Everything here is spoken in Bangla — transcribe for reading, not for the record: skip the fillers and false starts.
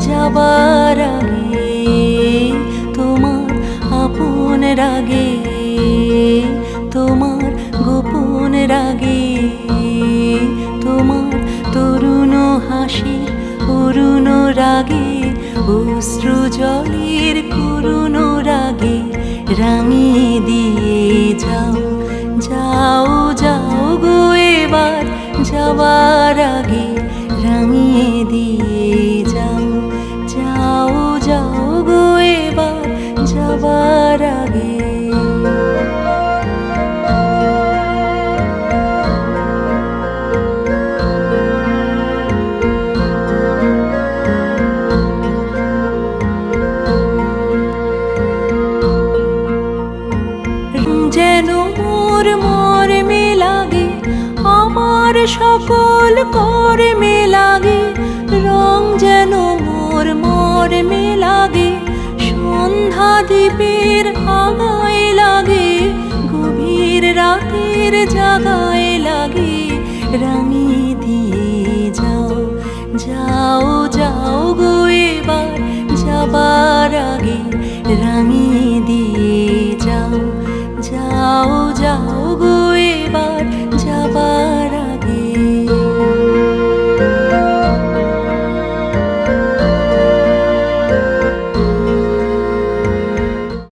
যাবার আগে তোমার আপন রাগে, তোমার গোপন রাগে, তোমার তরুণ হাসির অরুণ রাগে, অশ্রু জলের করুণ রাগে রাঙিয়ে দিয়ে যাও, যাও যাও গো এবার যাবার আগে রাঙিয়ে দিয়ে যাও, যাও যাও গো এবার যাবার আগে। যেন মোর মর্মে লাগে আমার সকল কর্মে লাগে, রং যেন মোর মর্মে লাগে সন্ধ্যা দ্বীপের আগায় লাগে, গভীর রাতের জাগায় লাগে রাঙিয়ে দিয়ে যাও, যাও যাও গো এবার যাবার আগে রাঙিয়ে দিয়ে যাও, যাও যাও